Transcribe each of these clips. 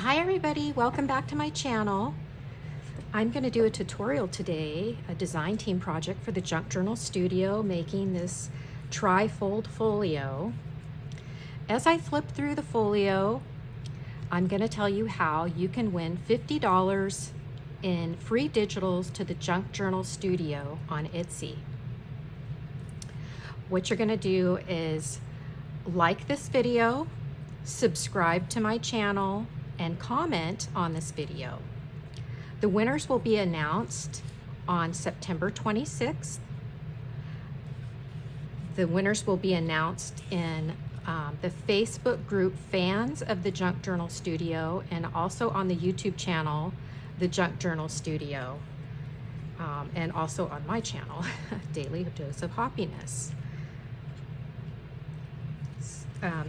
Hi everybody, welcome back to my channel. I'm going to do a tutorial today, a design team project for the Junk Journal Studio, making this tri-fold folio. As I flip through the folio, I'm going to tell you how you can win $50 in free digitals to the Junk Journal Studio on Etsy. What you're going to do is like this video, subscribe to my channel, and comment on this video. The winners will be announced on September 26th. The winners will be announced in the Facebook group Fans of the Junk Journal Studio, and also on the YouTube channel, The Junk Journal Studio, and also on my channel, Daily Dose of Hoppiness.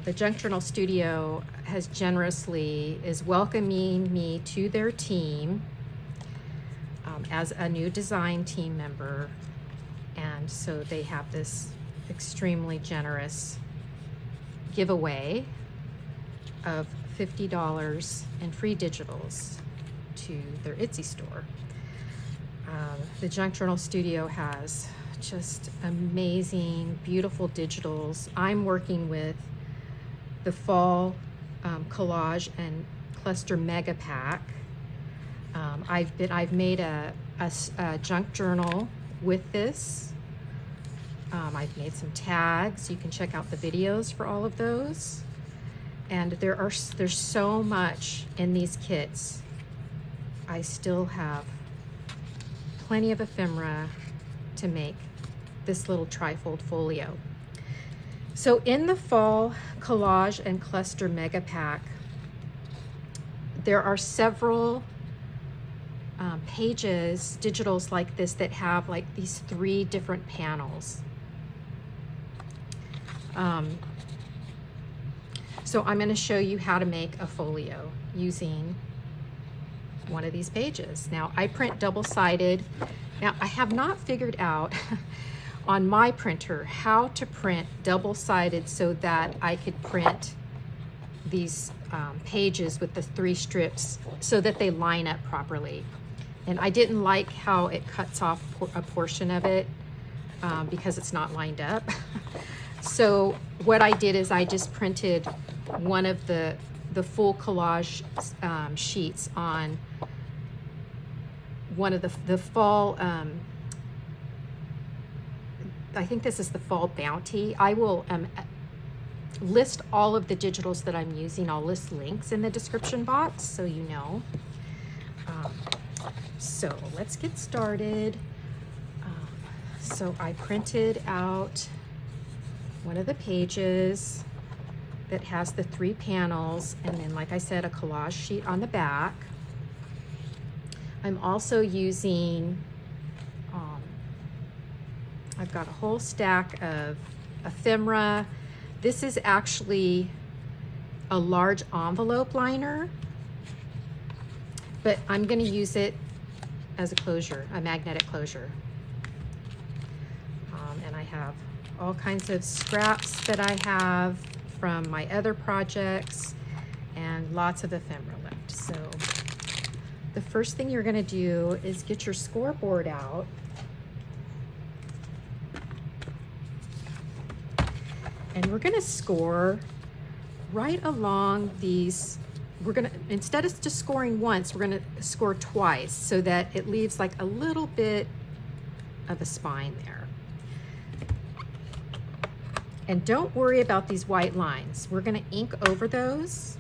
The Junk Journal Studio is welcoming me to their team as a new design team member, and so they have this extremely generous giveaway of $50 in free digitals to their Etsy store. The Junk Journal Studio has just amazing, beautiful digitals. I'm working with the Fall Collage and Cluster Mega Pack. I've made a junk journal with this. I've made some tags. You can check out the videos for all of those. And there's so much in these kits. I still have plenty of ephemera to make this little tri-fold folio. So in the Fall Collage and Cluster Mega Pack, there are several pages, digitals like this, that have like these 3 different panels. So I'm going to show you how to make a folio using one of these pages. Now, I print double-sided. Now, I have not figured out on my printer how to print double-sided so that I could print these pages with the 3 strips so that they line up properly. And I didn't like how it cuts off a portion of it because it's not lined up. So what I did is I just printed one of the full collage sheets on one of the fall, I think this is the Fall Bounty. I will list all of the digitals that I'm using. I'll list links in the description box so you know. So let's get started. So I printed out one of the pages that has the 3 panels, and then, like I said, a collage sheet on the back. I'm also using, I've got a whole stack of ephemera. This is actually a large envelope liner, but I'm going to use it as a closure, a magnetic closure. And I have all kinds of scraps that I have from my other projects and lots of ephemera left. So the first thing you're going to do is get your scoreboard out. And we're going to score right along these. We're going to, instead of just scoring once, we're going to score twice so that it leaves like a little bit of a spine there. And don't worry about these white lines. We're going to ink over those.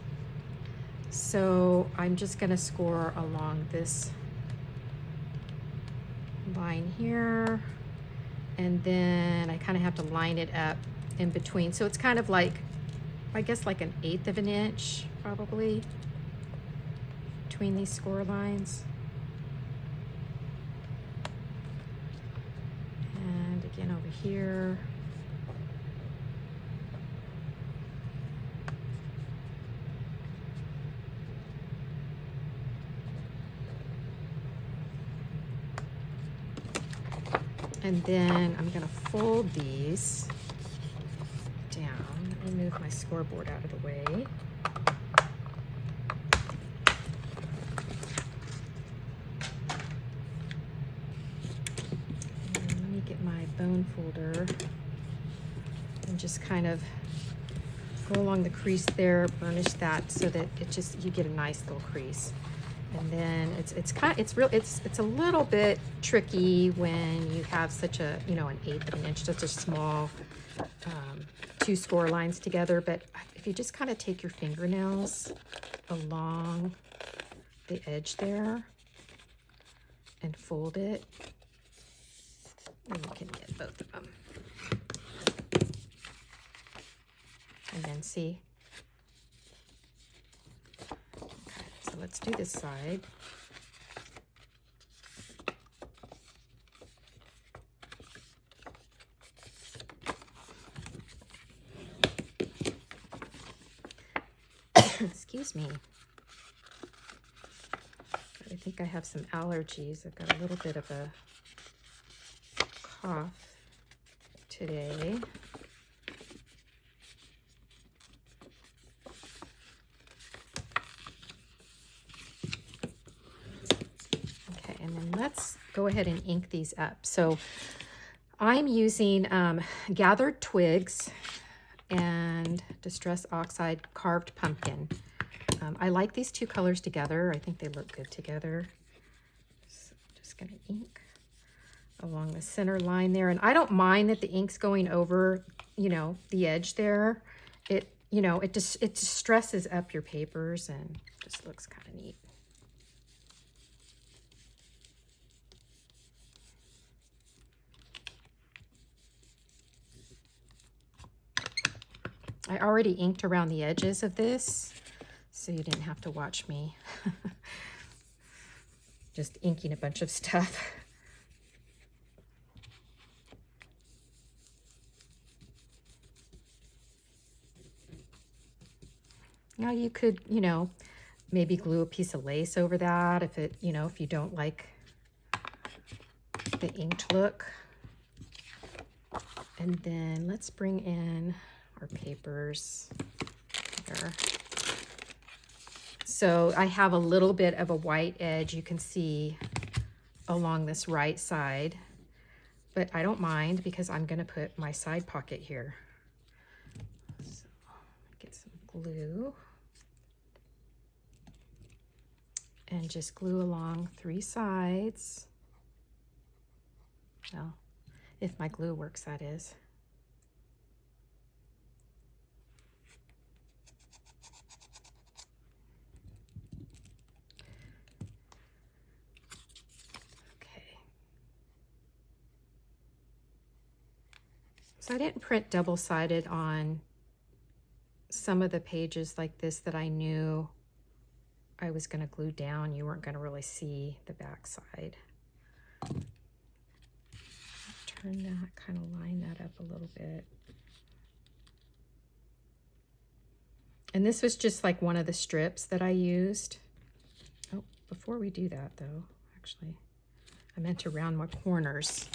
So I'm just going to score along this line here. And then I kind of have to line it up in between. So it's kind of like, I guess, like 1/8 of an inch probably between these score lines. And again over here. And then I'm going to fold these down. Let me move my scoreboard out of the way. folder and just kind of go along the crease there, burnish that so that it just, you get a nice little crease. And then it's a little bit tricky when you have such a, you know, 1/8 of an inch, such a small 2 score lines together. But if you just kind of take your fingernails along the edge there and fold it, then you can get both of them. And then see. Okay, so let's do this side. Excuse me. I think I have some allergies. I've got a little bit of a cough today. Okay, and then let's go ahead and ink these up. So I'm using Gathered Twigs and Distress Oxide Carved Pumpkin. I like these two colors together. I think they look good together. So I'm just going to ink along the center line there. And I don't mind that the ink's going over, you know, the edge there. It, you know, it just stresses up your papers and just looks kind of neat. I already inked around the edges of this, so you didn't have to watch me just inking a bunch of stuff. Now you could, you know, maybe glue a piece of lace over that if it, you know, if you don't like the inked look. And then let's bring in our papers here. So I have a little bit of a white edge you can see along this right side, but I don't mind because I'm going to put my side pocket here. So get some glue and just glue along 3 sides. Well, if my glue works, that is. So I didn't print double-sided on some of the pages like this that I knew I was going to glue down. You weren't going to really see the back side. Turn that, kind of line that up a little bit. And this was just like one of the strips that I used. Oh, before we do that though, actually, I meant to round my corners.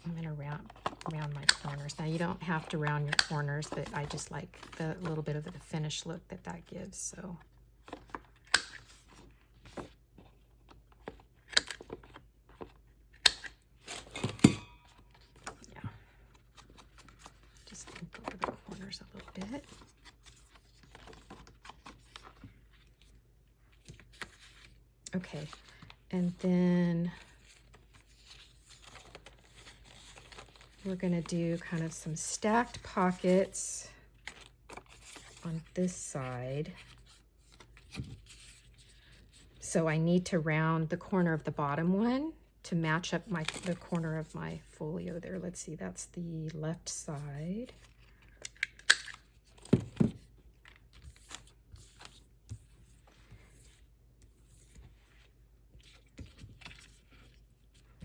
I'm going to round my corners. Now you don't have to round your corners, but I just like the little bit of the finished look that that gives. So yeah, just ink over the corners a little bit. Okay, and then we're going to do kind of some stacked pockets on this side. So I need to round the corner of the bottom one to match up the corner of my folio there. Let's see, that's the left side.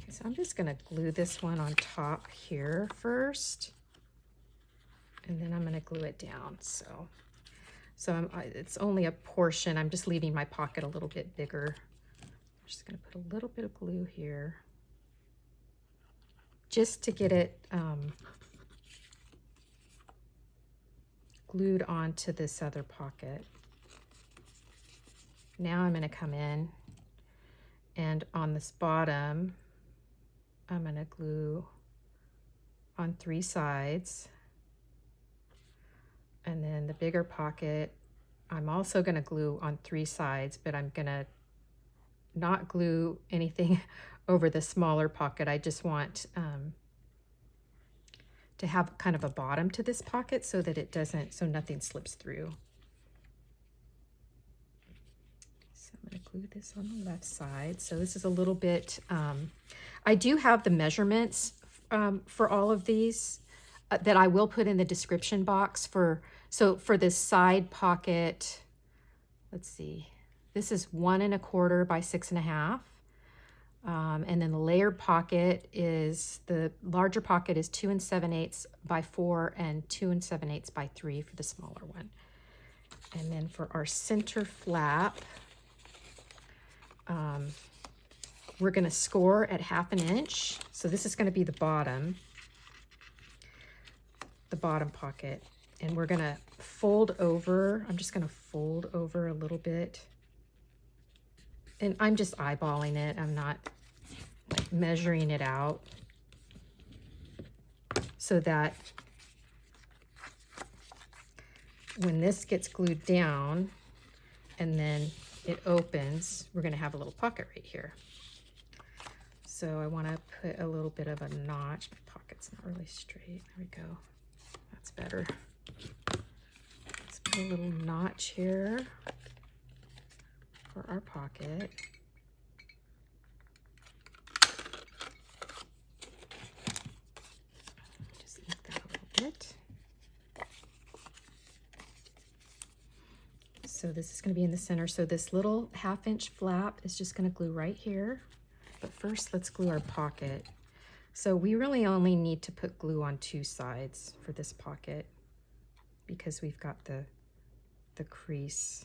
So I'm just going to glue this one on top here first, and then I'm going to glue it down. So it's only a portion. I'm just leaving my pocket a little bit bigger. I'm just going to put a little bit of glue here just to get it glued onto this other pocket. Now I'm going to come in, and on this bottom, I'm going to glue on 3 sides. And then the bigger pocket, I'm also going to glue on 3 sides, but I'm going to not glue anything over the smaller pocket. I just want to have kind of a bottom to this pocket so that it doesn't, so nothing slips through. So I'm going to glue this on the left side. So this is a little bit, I do have the measurements for all of these that I will put in the description box for, so for this side pocket, let's see, this is 1 1/4 by 6 1/2. And then the layered pocket is, the larger pocket is 2 7/8 by 4 and 2 7/8 by 3 for the smaller one. And then for our center flap, we're going to score at 1/2 inch. So this is going to be the bottom pocket. And we're going to fold over. I'm just going to fold over a little bit. And I'm just eyeballing it. I'm not like measuring it out, so that when this gets glued down and then it opens, we're going to have a little pocket right here. So I want to put a little bit of a notch. My pocket's not really straight. There we go. That's better. Let's put a little notch here for our pocket. Just ink that a little bit. So this is going to be in the center. So this little 1/2 inch flap is just going to glue right here. But first, let's glue our pocket. So we really only need to put glue on 2 sides for this pocket because we've got the crease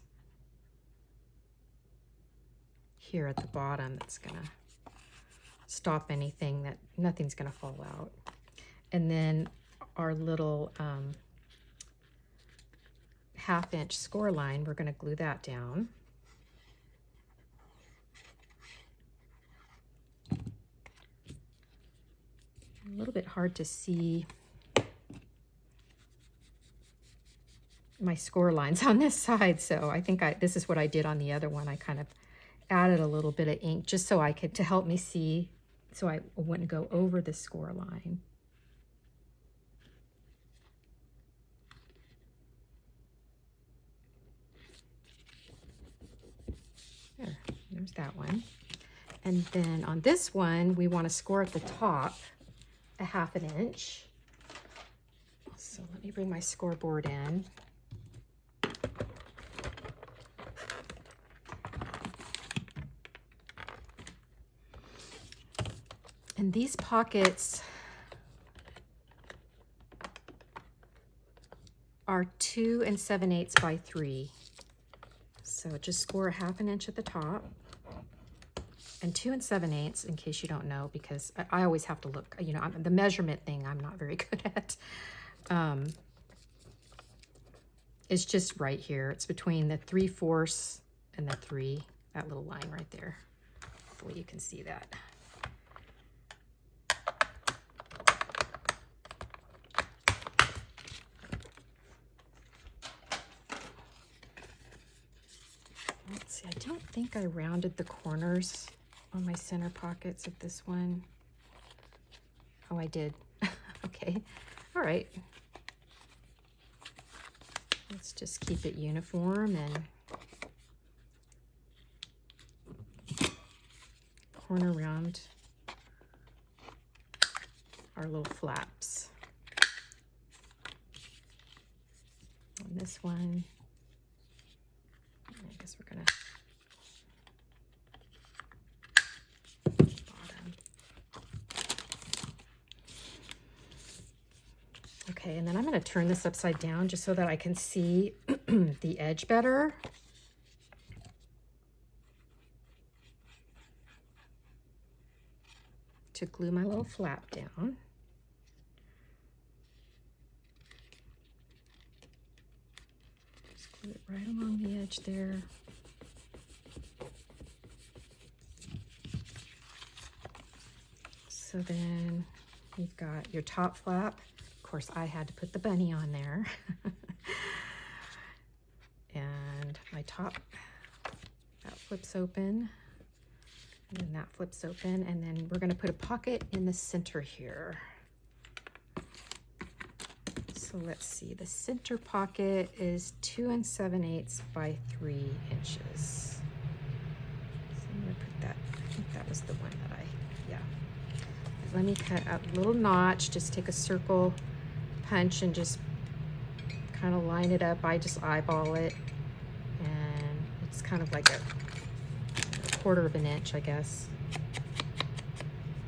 here at the bottom that's gonna stop anything, that nothing's gonna fall out. And then our little 1/2 inch score line, we're gonna glue that down. A little bit hard to see my score lines on this side, so I think this is what I did on the other one. I kind of added a little bit of ink just so I could, to help me see, so I wouldn't go over the score line. There's that one. And then on this one, we want to score at the top a 1/2 inch. So let me bring my scoreboard in. And these pockets are 2 7/8 by 3. So just score a 1/2 inch at the top. And 2 7/8, in case you don't know, because I always have to look, you know, the measurement thing I'm not very good at. It's just right here. It's between the 3/4 and the 3, that little line right there. Hopefully you can see that. Let's see, I don't think I rounded the corners on my center pockets of this one. Oh, I did. Okay. All right. Let's just keep it uniform and corner around our little flaps. On this one, I guess we're gonna bottom. Okay, and then I'm going to turn this upside down just so that I can see the edge better. To glue my little flap down. Just glue it right along the edge there. So then You've got your top flap. Of course, I had to put the bunny on there. And my top, that flips open, and then that flips open, and then we're gonna put a pocket in the center here. So let's see, the center pocket is 2 7/8 by 3 inches. So I'm gonna put that, I think that was the one that yeah. Let me cut a little notch, just take a circle punch and just kind of line it up. I just eyeball it, and it's kind of like a 1/4 of an inch, I guess,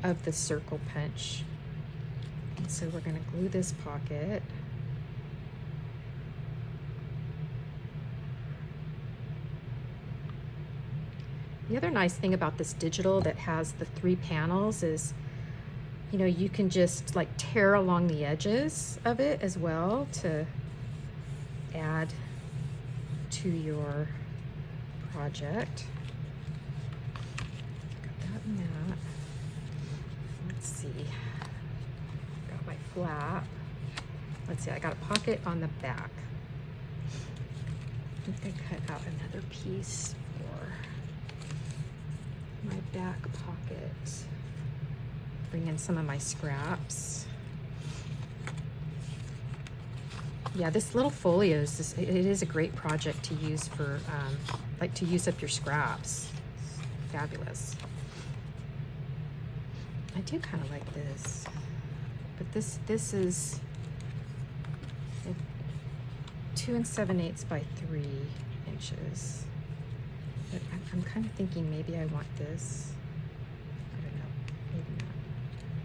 of the circle punch. And so we're going to glue this pocket. The other nice thing about this digital that has the 3 panels is, you know, you can just like tear along the edges of it as well to add to your project. Got that and that. Let's see. Got my flap. Let's see, I got a pocket on the back. I think I cut out another piece for my back pocket. Bring in some of my scraps. Yeah, this little folio is it is a great project to use for like to use up your scraps. It's fabulous. I do kind of like this, but this is 2 7/8 by 3 inches. But I'm kind of thinking maybe I want this. I don't know, maybe not.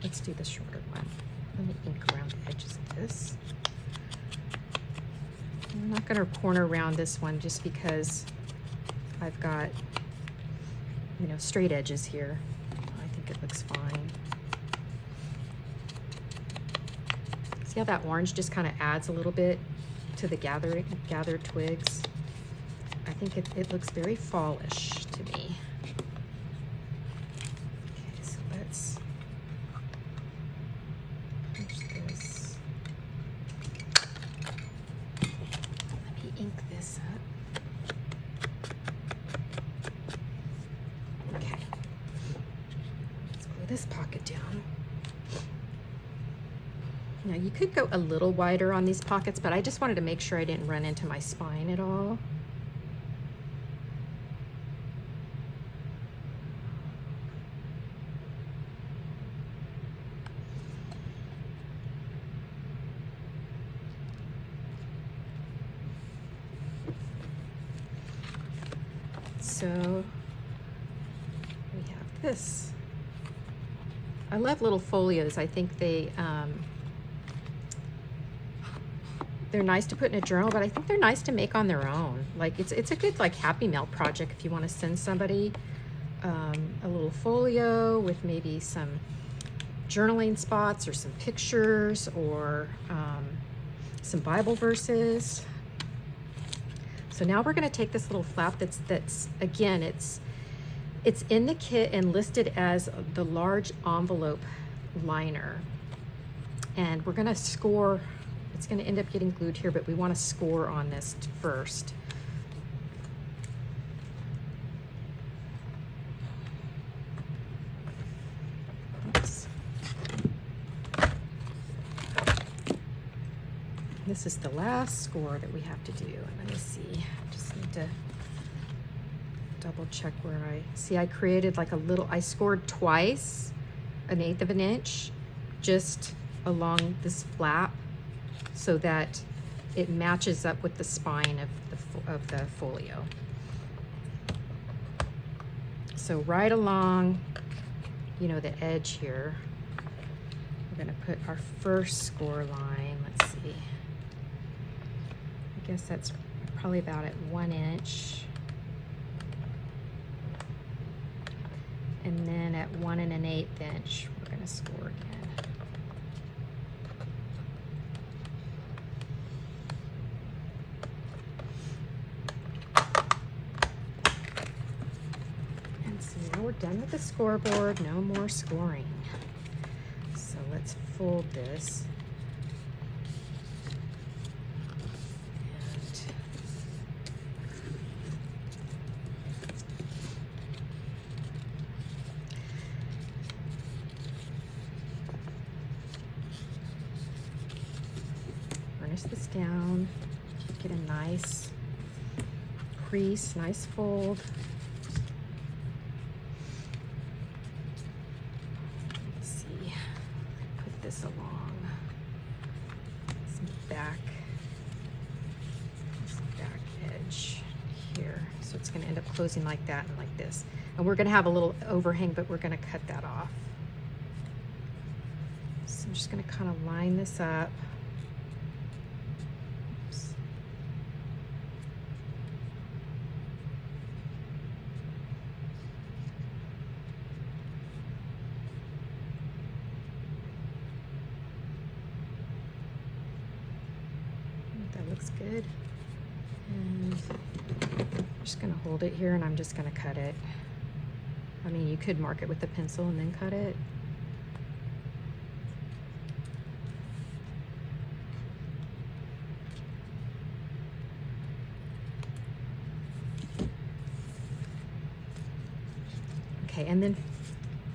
Let's do the shorter one. Let me ink around the edges of this. I'm not going to corner around this one just because I've got, you know, straight edges here. I think it looks fine. See how that orange just kind of adds a little bit to the gathered twigs? I think it looks very fallish to me. Okay, so let's punch this. Let me ink this up. Okay, let's glue this pocket down. Now you could go a little wider on these pockets, but I just wanted to make sure I didn't run into my spine at all. So we have this. I love little folios. I think they're nice to put in a journal, but I think they're nice to make on their own. Like it's a good like Happy Mail project if you want to send somebody a little folio with maybe some journaling spots or some pictures or some Bible verses. So now we're going to take this little flap that's again, it's in the kit and listed as the large envelope liner. And we're going to score, it's going to end up getting glued here, but we want to score on this first. Oops. This is the last score that we have to do. Let me see. Just need to double check where I created like a little, I scored twice, 1/8 of an inch, just along this flap so that it matches up with the spine of the folio. So right along, you know, the edge here, we're gonna put our first score line. Let's see. I guess that's probably about at 1 inch. And then at 1 1/8 inch, we're gonna score again. And so now we're done with the scoreboard, no more scoring. So let's fold this. Burnish this down, get a nice crease, nice fold. Let's see, put this along some back edge here. So it's going to end up closing like that and like this. And we're going to have a little overhang, but we're going to cut that off. So I'm just going to kind of line this up. Oops. That looks good. And I'm just going to hold it here and I'm just going to cut it. I mean, you could mark it with a pencil and then cut it. Okay, and then,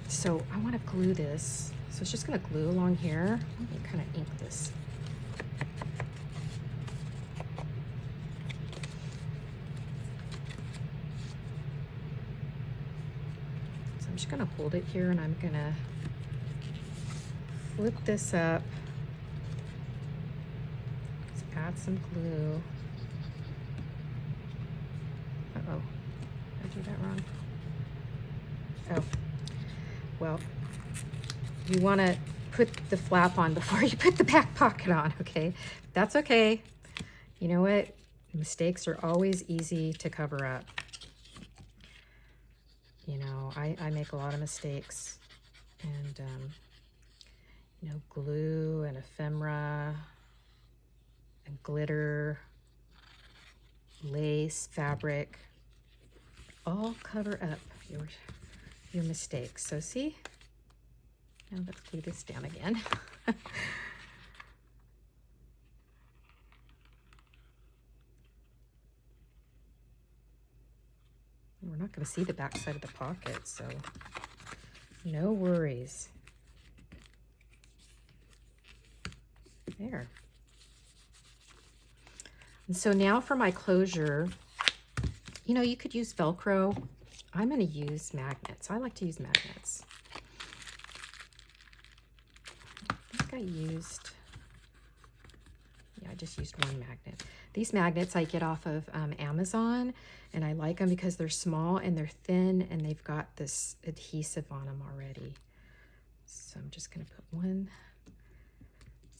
so I want to glue this. So it's just going to glue along here. Let me kind of ink this. I'm just going to hold it here and I'm going to flip this up. Just add some glue. Uh-oh, did I do that wrong? Oh, well, you want to put the flap on before you put the back pocket on, okay? That's okay. You know what? Mistakes are always easy to cover up. You know, I make a lot of mistakes, and, you know, glue and ephemera and glitter, lace, fabric, all cover up your mistakes. So see, now let's glue this down again. We're not going to see the back side of the pocket, so no worries. There. And so now for my closure, you know, you could use Velcro. I'm going to use magnets. I like to use magnets. I think I used, yeah, I just used one magnet. These magnets I get off of Amazon, and I like them because they're small and they're thin and they've got this adhesive on them already. So I'm just going to put one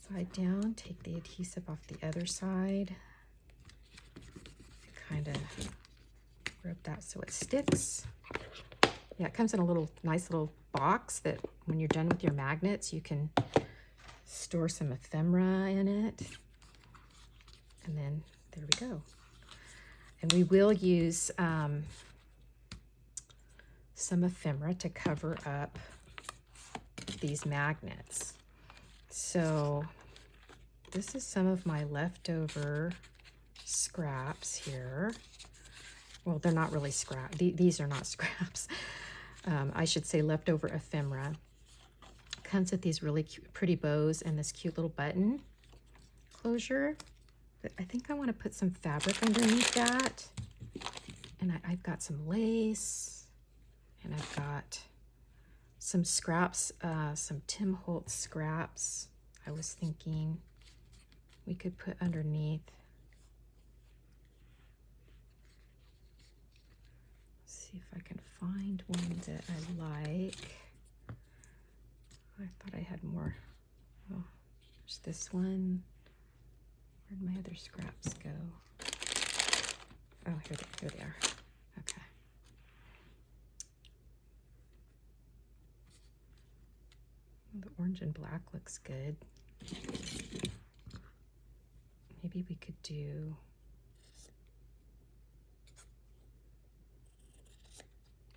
side down, take the adhesive off the other side, kind of rub that so it sticks. Yeah, it comes in a little nice little box that when you're done with your magnets, you can store some ephemera in it. And then there we go. And we will use some ephemera to cover up these magnets. So this is some of my leftover scraps here. Well, they're not really scraps. These are not scraps. I should say leftover ephemera. Comes with these really cute, pretty bows and this cute little button closure. But I think I want to put some fabric underneath that. And I've got some lace. And I've got some scraps, some Tim Holtz scraps. I was thinking we could put underneath. Let's see if I can find one that I like. I thought I had more. Oh, there's this one. Where'd my other scraps go? Oh, here they are. Okay. The orange and black looks good. Maybe we could do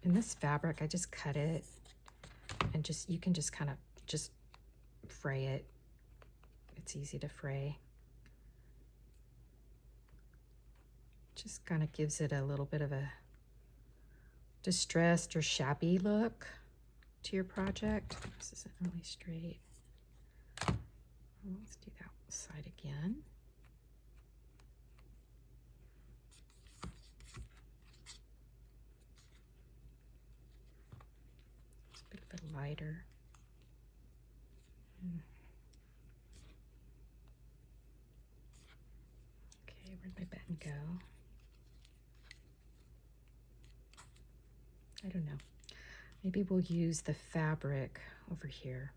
in this fabric, I just cut it and you can just kind of just fray it. It's easy to fray. Just kind of gives it a little bit of a distressed or shabby look to your project. This isn't really straight. Let's do that side again. It's a bit lighter. Okay, where'd my button go? I don't know. Maybe we'll use the fabric over here.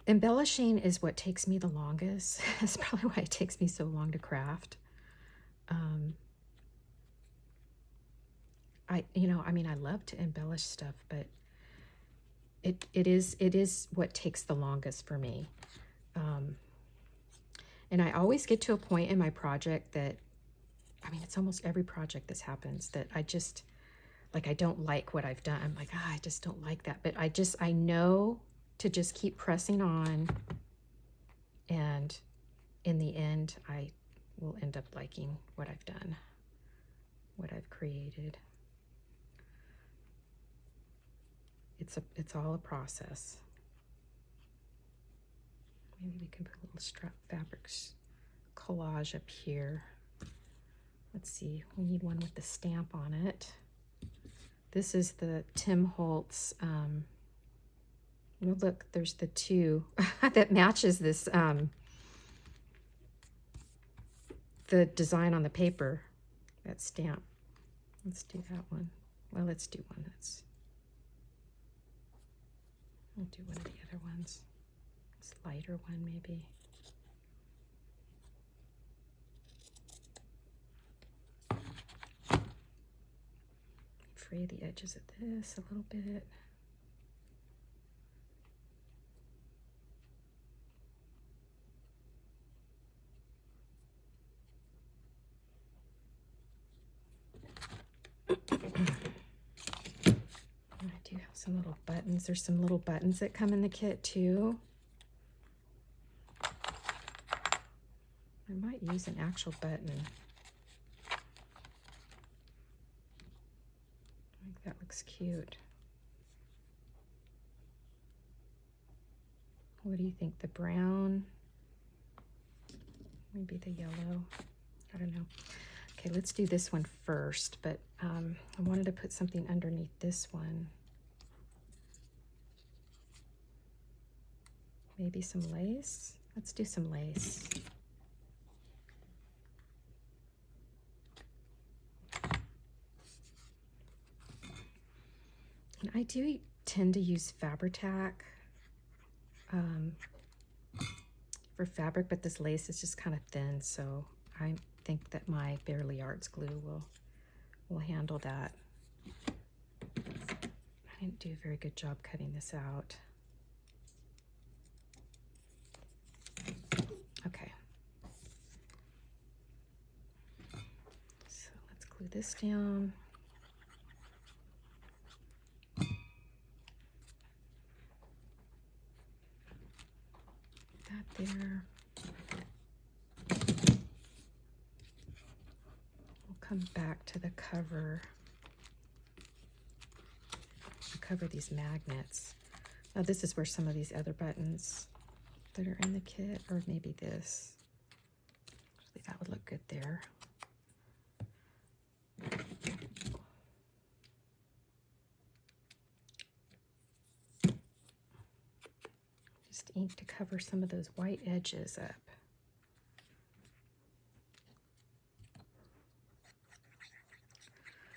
Embellishing is what takes me the longest. That's probably why it takes me so long to craft. I love to embellish stuff, but it is what takes the longest for me. And I always get to a point in my project that, it's almost every project this happens, that I just, like, I don't like what I've done. I'm like, I just don't like that. But I know to just keep pressing on. And in the end, I will end up liking what I've done, what I've created. It's all a process. Maybe we can put a little strap fabrics collage up here. Let's see, we need one with the stamp on it. This is the Tim Holtz, look, there's the two that matches this, the design on the paper, that stamp. Let's do that one. Well, let's do one that's, we'll do one of the other ones. This lighter one, maybe. Fray the edges of this a little bit. I do have some little buttons. There's some little buttons that come in the kit too. I might use an actual button. I think that looks cute. What do you think? The brown? Maybe the yellow? I don't know. Okay, let's do this one first, but I wanted to put something underneath this one. Maybe some lace? Let's do some lace. And I do tend to use Fabri-Tac for fabric, but this lace is just kind of thin, so I think that my Bearly Arts glue will handle that. I didn't do a very good job cutting this out. Okay. So let's glue this down. That there. We'll come back to the cover. I'll cover these magnets. Now this is where some of these other buttons that are in the kit, or maybe this. Actually, that would look good there. Just ink to cover some of those white edges up.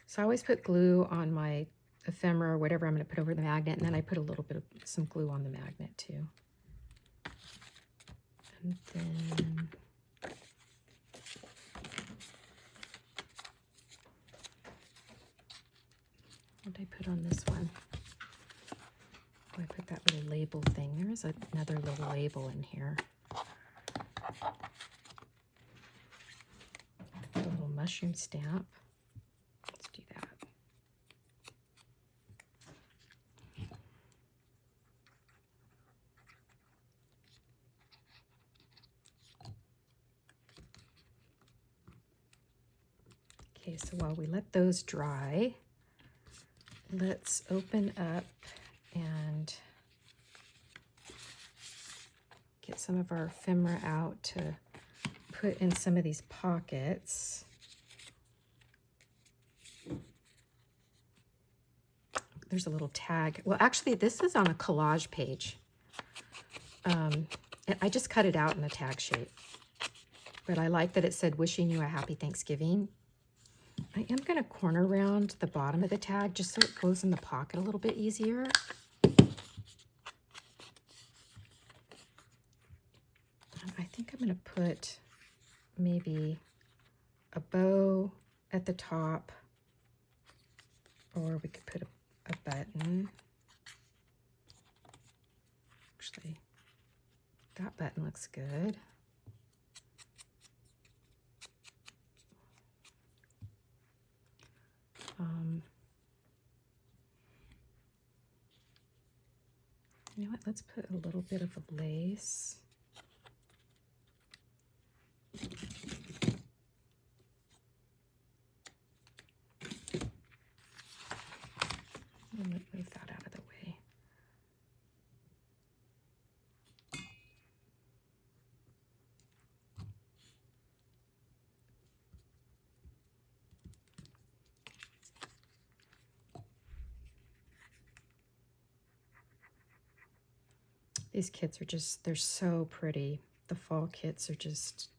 So I always put glue on my ephemera or whatever I'm going to put over the magnet, and then I put a little bit of some glue on the magnet too. And then what did I put on this one? Oh, I put that little label thing. There is another little label in here. A little mushroom stamp. Let's do that. so while we let those dry, let's open up and get some of our ephemera out to put in some of these pockets. There's a little tag. Well, actually, this is on a collage page. And I just cut it out in a tag shape. But I like that it said, wishing you a happy Thanksgiving. I am going to corner round the bottom of the tag just so it goes in the pocket a little bit easier. And I think I'm going to put maybe a bow at the top, or we could put a button. Actually, that button looks good. You know what, let's put a little bit of a lace. Move that out of the way. These kits are just, they're so pretty. The fall kits are just,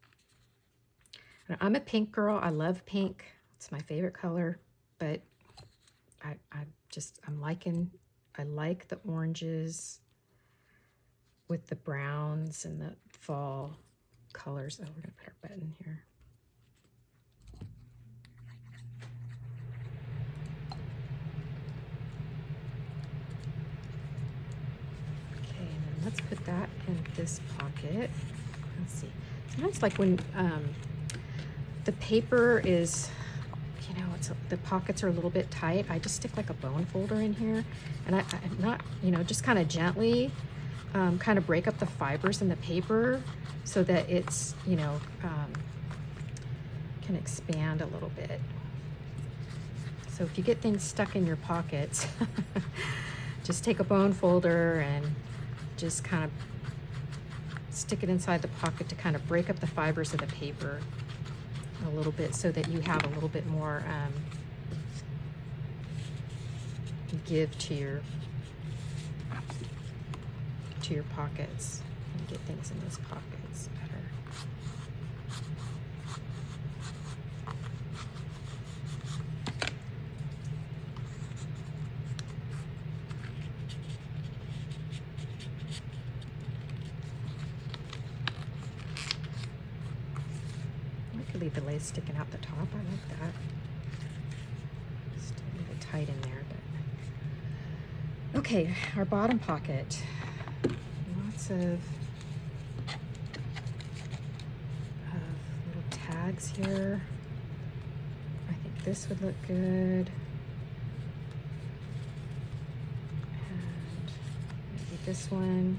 I'm a pink girl. I love pink. It's my favorite color, but I like the oranges with the browns and the fall colors. Oh, we're gonna put our button here. Okay, and then let's put that in this pocket. Let's see. Sometimes like when the paper is, you know, the pockets are a little bit tight, I just stick like a bone folder in here, and I'm not, you know, just kind of gently kind of break up the fibers in the paper so that it's, you know, can expand a little bit. So if you get things stuck in your pockets, just take a bone folder and just kind of stick it inside the pocket to kind of break up the fibers of the paper a little bit so that you have a little bit more give to your pockets, and get things in those pockets better. I could leave the lace sticking out the top. I like that. Still a little tight in there, but okay, our bottom pocket. Lots of little tags here. I think this would look good. And maybe this one.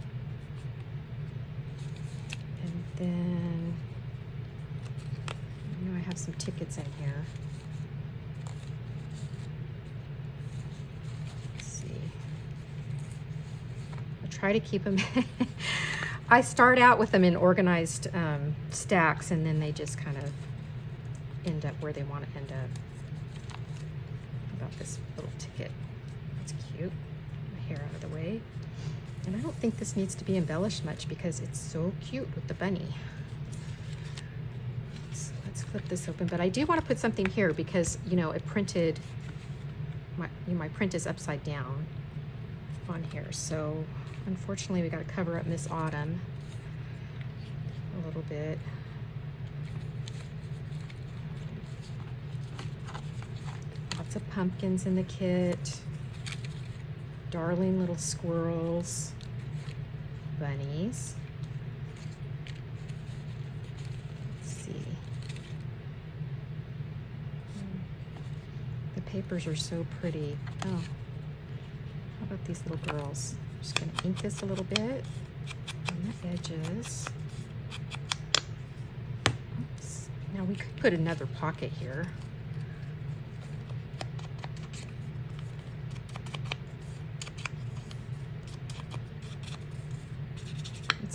And then, I know I have some tickets in here. Try to keep them. I start out with them in organized stacks, and then they just kind of end up where they want to end up. How about this little ticket? That's cute. My hair out of the way. And I don't think this needs to be embellished much because it's so cute with the bunny. So let's flip this open. But I do want to put something here because, you know, it printed, my print is upside down on here. So unfortunately, we got to cover up Miss Autumn a little bit. Lots of pumpkins in the kit. Darling little squirrels. Bunnies. Let's see. The papers are so pretty. Oh, how about these little girls? I'm just going to ink this a little bit on the edges. Oops. Now we could put another pocket here.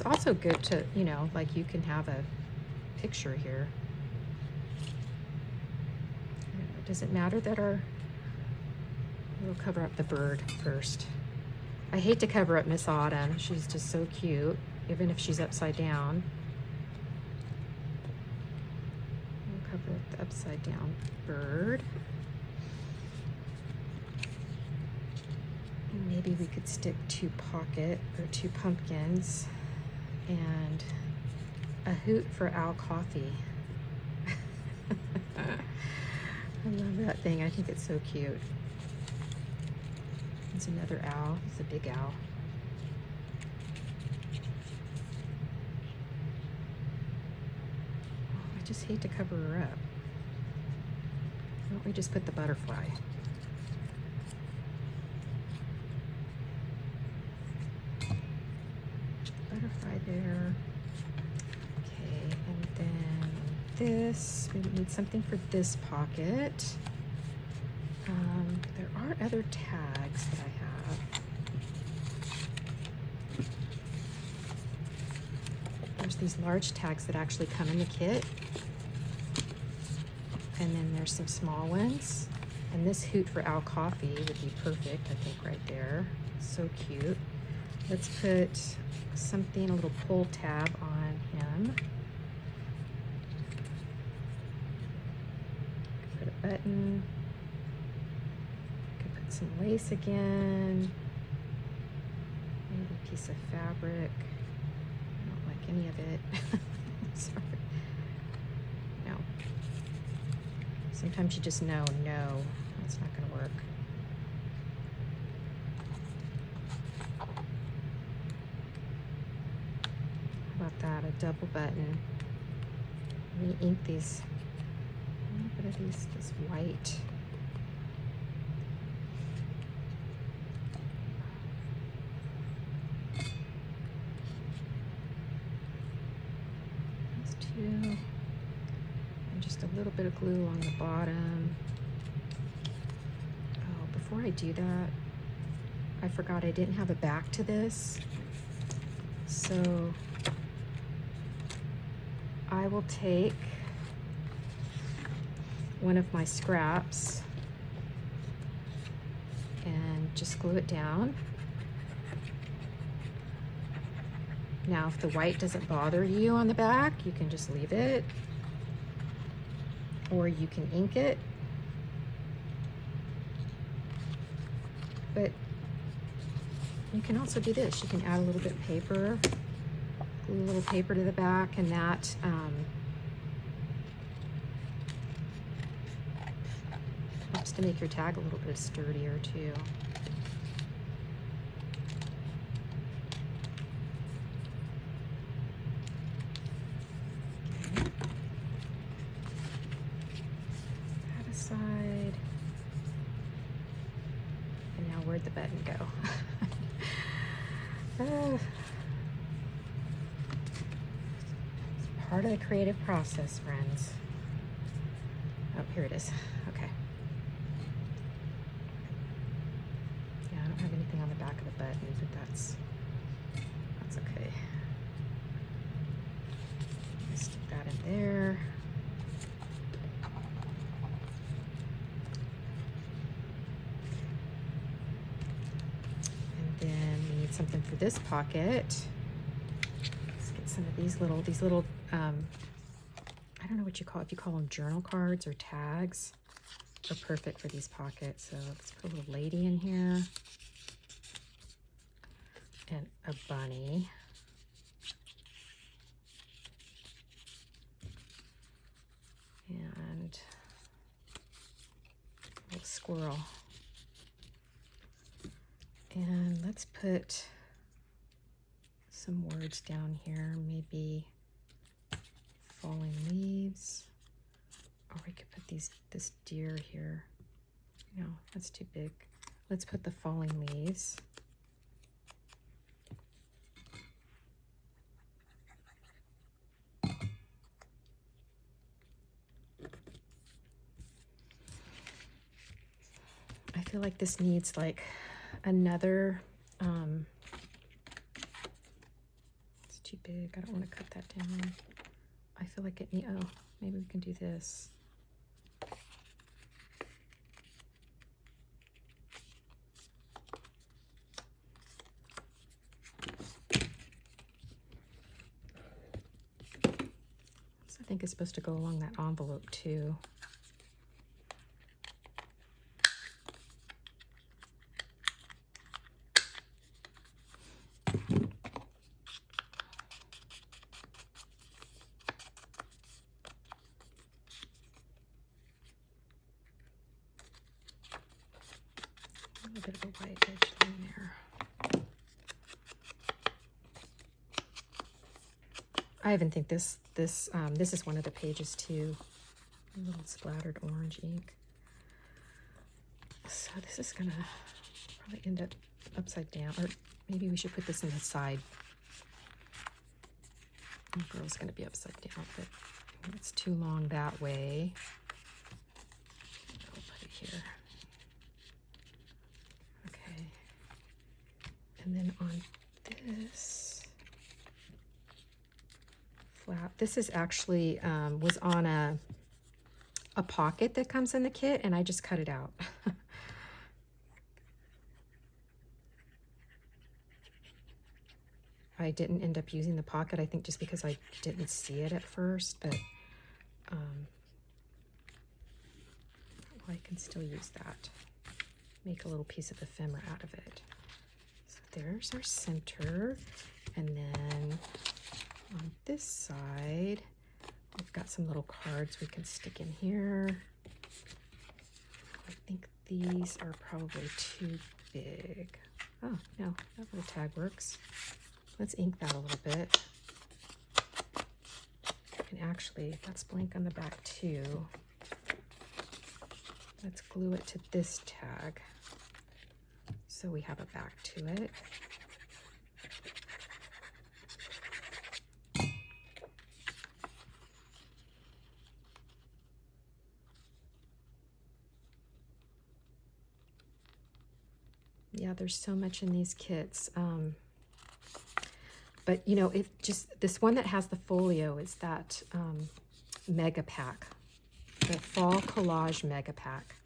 also good to, you know, like you can have a picture here. Does it matter that we'll cover up the bird first. I hate to cover up Miss Autumn. She's just so cute, even if she's upside down. We'll cover up the upside down bird. And maybe we could stick 2 pumpkins and a hoot for Owl Coffee. I love that thing. I think it's so cute. It's another owl. It's a big owl. Oh, I just hate to cover her up. Why don't we just put the butterfly? Butterfly there. Okay, and then this, we need something for this pocket. There are other tags that I have. There's these large tags that actually come in the kit. And then there's some small ones. And this hoot for Owl Coffee would be perfect, I think, right there. So cute. Let's put something, a little pull tab on him. Put a button. Could put some lace again. Maybe a piece of fabric. I don't like any of it. Sorry. No. Sometimes you just know, no, that's not going to work. How about that? A double button. Let me ink these. A little bit of this white. Those two. And just a little bit of glue along the bottom. Oh, before I do that, I forgot I didn't have a back to this. So I will take one of my scraps and just glue it down. Now, if the white doesn't bother you on the back, you can just leave it, or you can ink it. But you can also do this. You can add a little bit of paper, glue a little paper to the back, and that helps to make your tag a little bit sturdier too. Okay. That aside. And now where'd the button go? It's part of the creative process, friends. Oh, here it is. Okay. Yeah, I don't have anything on the back of the button, but that's okay. Stick that in there. And then we need something for this pocket. Let's get some of these little I don't know what you call, if you call them journal cards or tags, are perfect for these pockets. So let's put a little lady in here and a bunny. And a little squirrel. And let's put some words down here, maybe falling leaves, or we could put this deer here. No, that's too big. Let's put the falling leaves. I feel like this needs like another, it's too big. I don't want to cut that down. I feel like it need, oh, maybe we can do this. So I think it's supposed to go along that envelope too. A little bit of a white edge line there. I even think this is one of the pages too. A little splattered orange ink. So this is gonna probably end up upside down, or maybe we should put this in the side. The girl's gonna be upside down, but it's too long that way. I'll put it here. Okay. And then on this flap, this is actually was on a pocket that comes in the kit, and I just cut it out. I didn't end up using the pocket, I think just because I didn't see it at first, but well, I can still use that. Make a little piece of ephemera out of it. So there's our center, and then on this side, we've got some little cards we can stick in here. I think these are probably too big. Oh, no, that little tag works. Let's ink that a little bit. And actually, that's blank on the back too. Let's glue it to this tag so we have a back to it. Yeah, there's so much in these kits. But you know, it just, this one that has the folio is that mega pack, the Fall Collage mega pack.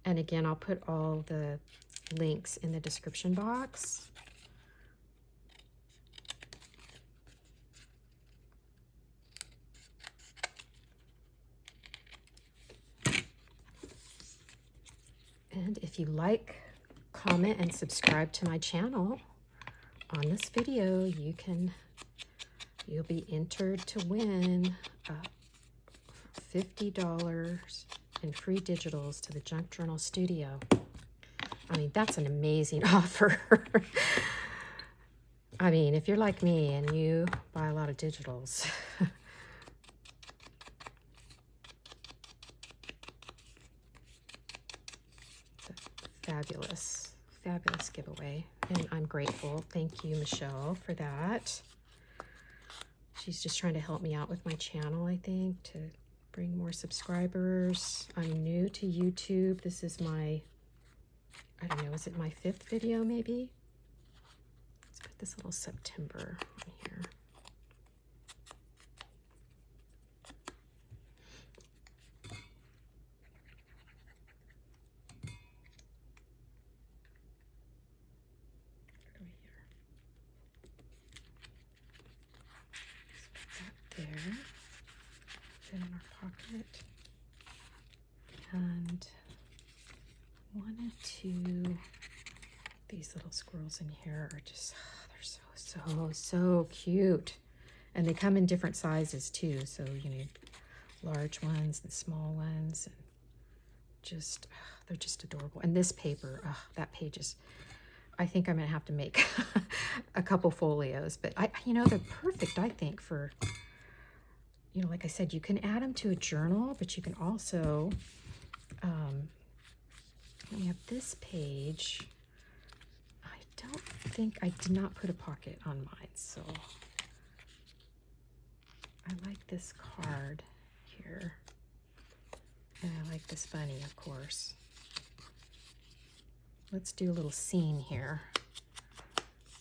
And again, I'll put all the links in the description box. And if you like, comment, and subscribe to my channel on this video, you'll be entered to win $50 in free digitals to the Junk Journal Studio. I mean, that's an amazing offer. I mean, if you're like me and you buy a lot of digitals, it's a fabulous giveaway, and I'm grateful. Thank you, Michelle, for that. She's just trying to help me out with my channel, I think, to bring more subscribers. I'm new to YouTube. This is my, I don't know, is it my 5th video maybe? Let's put this little September on here. There, fit in our pocket, and 1 and 2. These little squirrels in here are just, they're so cute, and they come in different sizes too. So you need large ones and small ones, and just they're just adorable. And this paper, that page is, I think I'm gonna have to make a couple folios, but you know, they're perfect, I think, for, you know, like I said, you can add them to a journal, but you can also, we have this page. I don't think, I did not put a pocket on mine, so I like this card here. And I like this bunny, of course. Let's do a little scene here.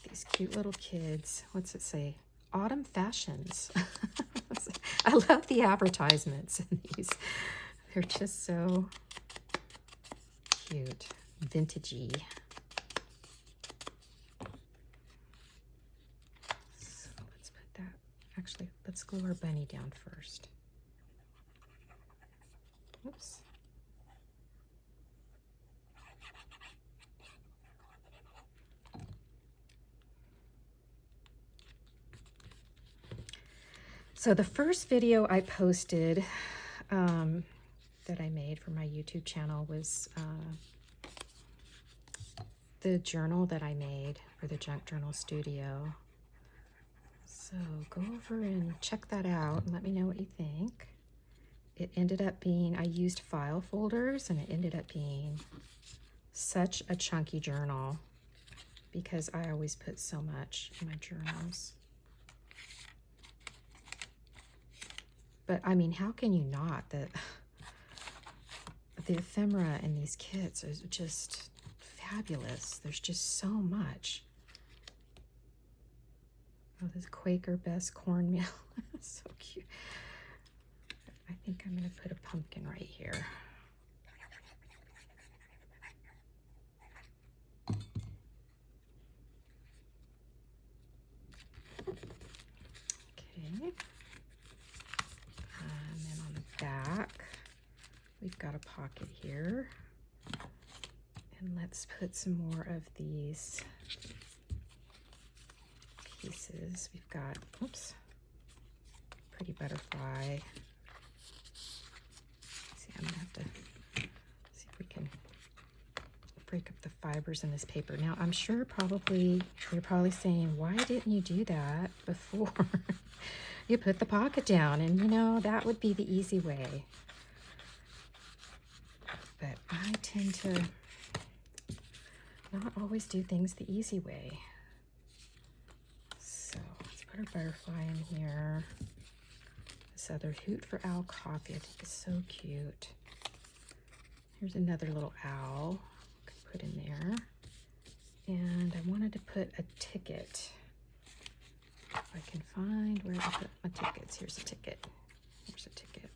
These cute little kids. What's it say? autumn fashions. I love the advertisements in these. They're just so cute, vintagey. So let's put that, actually, let's glue our bunny down first. Oops. So the first video I posted that I made for my YouTube channel was the journal that I made for the Junk Journal Studio. So go over and check that out and let me know what you think. It ended up being, I used file folders, and it ended up being such a chunky journal because I always put so much in my journals. But I mean, how can you not? The ephemera in these kits is just fabulous. There's just so much. Oh, this Quaker Best cornmeal. So cute. I think I'm going to put a pumpkin right here. Okay. And then on the back, we've got a pocket here. And let's put some more of these pieces. We've got, oops, pretty butterfly. See, I'm gonna have to see if we can break up the fibers in this paper. Now, I'm sure you're probably saying, why didn't you do that before you put the pocket down? And you know, that would be the easy way. But I tend to not always do things the easy way. So let's put our butterfly in here. This other Hoot for Owl coffee, I think is so cute. Here's another little owl I could put in there. And I wanted to put a ticket. If I can find where to put my tickets. Here's a ticket. Here's a ticket.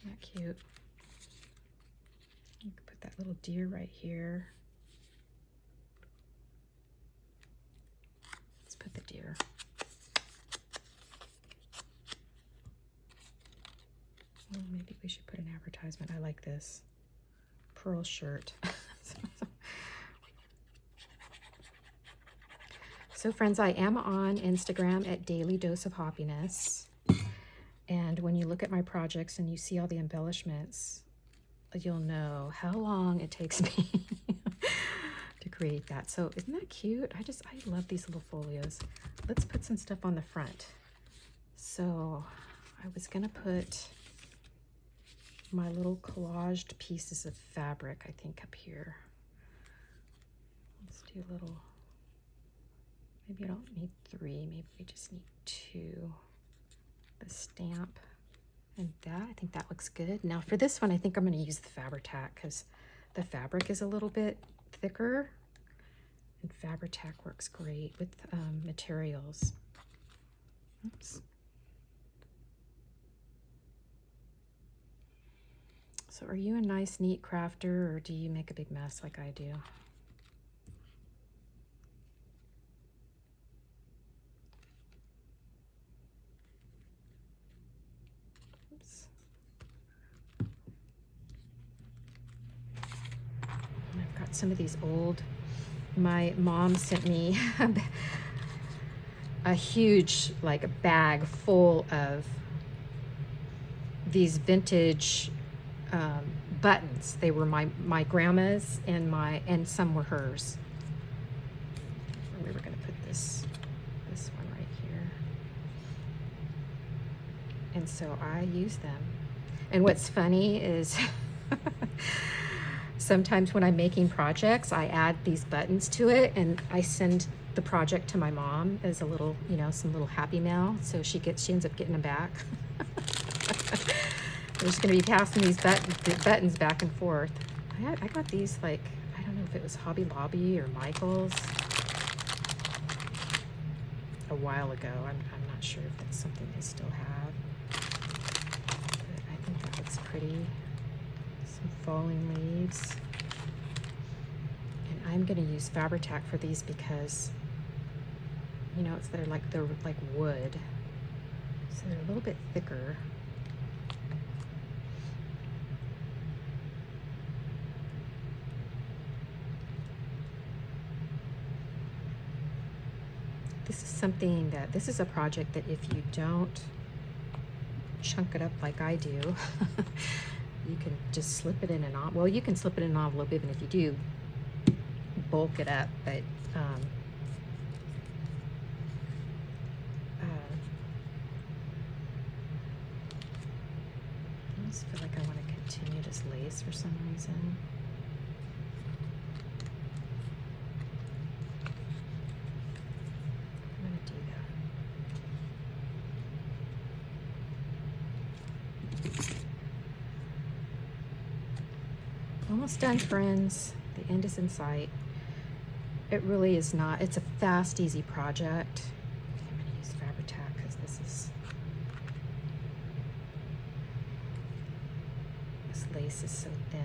Isn't that cute? You could put that little deer right here. Let's put the deer. Oh, maybe we should put an advertisement. I like this. Pearl shirt. So friends, I am on Instagram at DailyDoseofHoppiness. And when you look at my projects and you see all the embellishments, you'll know how long it takes me to create that. So isn't that cute? I love these little folios. Let's put some stuff on the front. So I was gonna put my little collaged pieces of fabric, I think, up here. Let's do a little, maybe I don't need 3, maybe we just need 2. The stamp and that, I think that looks good. Now for this one, I think I'm going to use the Fabri-Tac because the fabric is a little bit thicker, and Fabri-Tac works great with materials. Oops. So are you a nice, neat crafter, or do you make a big mess like I do? Oops. And I've got some of these old, my mom sent me a huge, like a bag full of these vintage buttons. They were my grandma's and some were hers. We were going to put this one right here. And so I use them. And what's funny is sometimes when I'm making projects, I add these buttons to it and I send the project to my mom as a little, you know, some little happy mail. So she ends up getting them back. I'm just going to be passing these buttons back and forth. I got these, like, I don't know if it was Hobby Lobby or Michael's. a while ago. I'm not sure if that's something they still have. But I think that looks pretty. Some falling leaves. And I'm going to use Fabri-Tac for these because, you know, they're like wood. So they're a little bit thicker. This is something that, this is a project that if you don't chunk it up like I do, you can just slip it in an envelope. Well, you can slip it in an envelope even if you do bulk it up, but I just feel like I want to continue this lace for some reason. Almost done, friends. The end is in sight. It really is not. It's a fast, easy project. Okay, I'm going to use Fabri-Tac because this lace is so thin.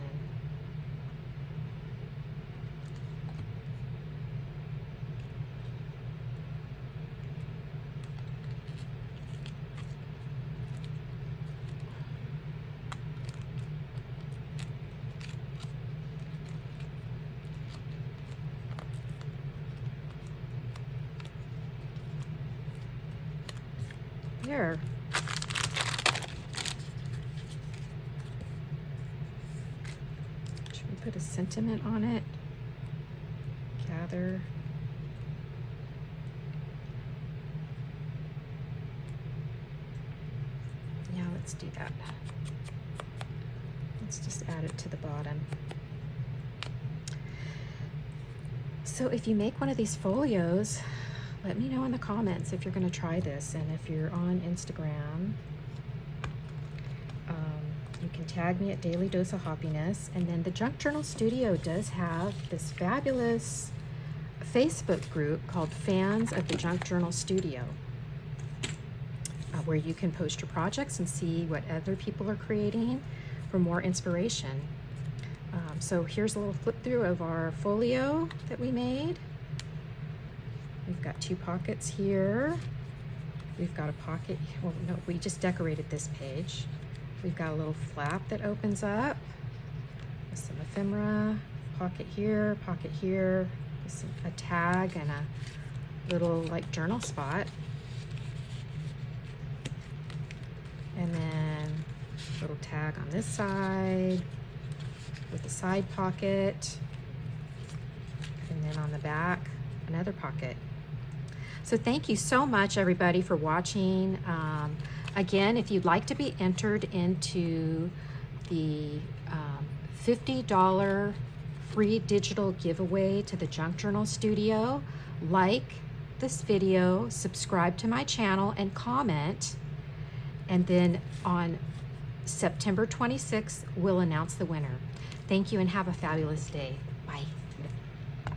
There. Should we put a sentiment on it? Gather. Yeah, let's do that. Let's just add it to the bottom. So if you make one of these folios, let me know in the comments if you're going to try this, and if you're on Instagram, you can tag me at DailyDoseofHoppiness. And then the Junk Journal Studio does have this fabulous Facebook group called Fans of the Junk Journal Studio, where you can post your projects and see what other people are creating for more inspiration. So here's a little flip through of our folio that we made. We've got two pockets here. We've got a pocket, well, no, we just decorated this page. We've got a little flap that opens up with some ephemera, pocket here, with a tag and a little like journal spot. And then a little tag on this side with a side pocket. And then on the back, another pocket. So thank you so much, everybody, for watching. Again, if you'd like to be entered into the $50 free digital giveaway to the Junk Journal Studio, like this video, subscribe to my channel, and comment. And then on September 26th, we'll announce the winner. Thank you and have a fabulous day. Bye.